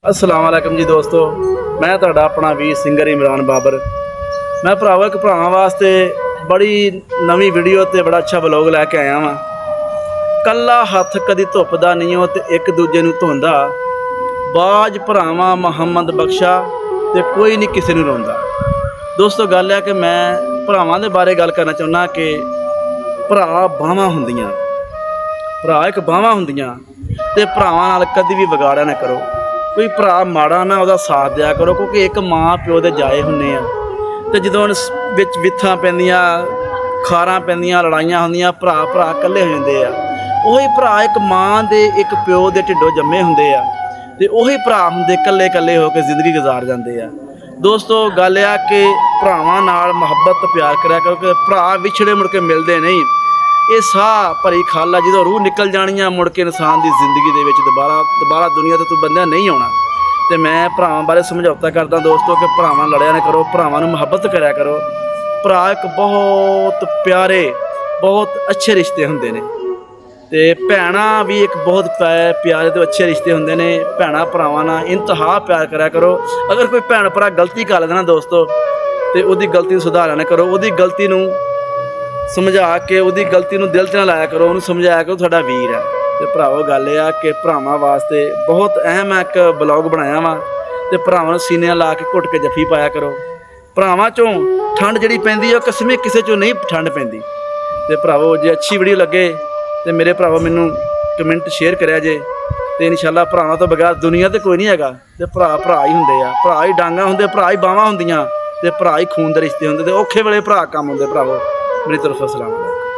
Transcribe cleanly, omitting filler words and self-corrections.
अस्सलाम वालेकुम जी दोस्तों, मैं तुहाडा अपना वीर सिंगर इमरान बाबर। मैं भरावो एक भरावां वास्ते बड़ी नवी वीडियो ते बड़ा अच्छा ब्लॉग लैके आया वां। कल्ला हत्थ कदी धुपदा नहीं हो ते एक दूजे नूं धोंदा, बाज भरावां मुहम्मद बख्शा ते कोई नहीं किसी नूं रोंदा। दोस्तों गल है कि मैं भरावां दे बारे गल करना चाहुंदा कि भरा बाहां हुंदियां, भरा एक बाहां हुंदियां ते भरावां नाल कदी भी विगाड़ा ना करो। कोई भरा माड़ा ना उहदा साथ दिया करो, क्योंकि एक माँ प्यो दे जाए हुंदे आ ते जदों विच विथां पैंदियां, खारां पैंदियां, लड़ाइयां हुंदियां, भरा भरा कल्ले हो जांदे आ। उही भरा एक माँ दे एक प्यो दे ढिड्डों जम्मे हुंदे आ ते उही भरा हुंदे कल्ले कल्ले हो के जिंदगी गुजार जांदे आ। दोस्तों गल आ कि भरावां नाल मुहब्बत प्यार करिया करो कि भरा विछड़े मुड़ के मिलदे नहीं। ये साह भरी खल आ, जो रूह निकल जानी आ मुड़ के इंसान की जिंदगी दे विच दोबारा दुनिया ते तू बंदा नहीं आना। तो मैं भरावां बारे समझौता करदा दोस्तों कि भरावां लड़िया ना करो, भरावां नूं मुहब्बत करिया करो। भरा एक बहुत प्यारे बहुत अच्छे रिश्ते हुंदे ने ते भैणां भी एक बहुत प्यारे तो अच्छे रिश्ते हुंदे ने। भैणां भरावां नाल इंतहा प्यार करिया करो। अगर कोई भैण भरा गलती कर लेना दोस्तों तो उहदी गलती सुधारा ना करो, उहदी गलती नूं समझा के उहदी गलती नूं दिल च ना लाया करो, उहनूं समझाया करो तुहाडा वीर है। तो भरावो गल ये आ कि भरावां वास्ते बहुत अहम एक ब्लॉग बनाया वा ते भरावां नूं सीने ला के घुट के जफ्फी पाया करो। भरावां चों ठंड जिहड़ी पैंदी है किस्में किसे चों नहीं ठंड पैंदी। ते भरावो जे अच्छी वीडियो लगे तो मेरे भरावो मैनूं कमेंट शेयर करिया जे। तो इंशाअल्लाह भरावां तो बगैर दुनिया ते कोई नहीं हैगा। ते भरा भरा ही हुंदे आ, भरा ही डांगा हुंदे, भरा ही बावां हुंदियां ते भरा ही खून दे रिश्ते हुंदे ते औखे वेले भरा कम हुंदे। भरावो मेरी तरफ अस्सलाम वालेकुम।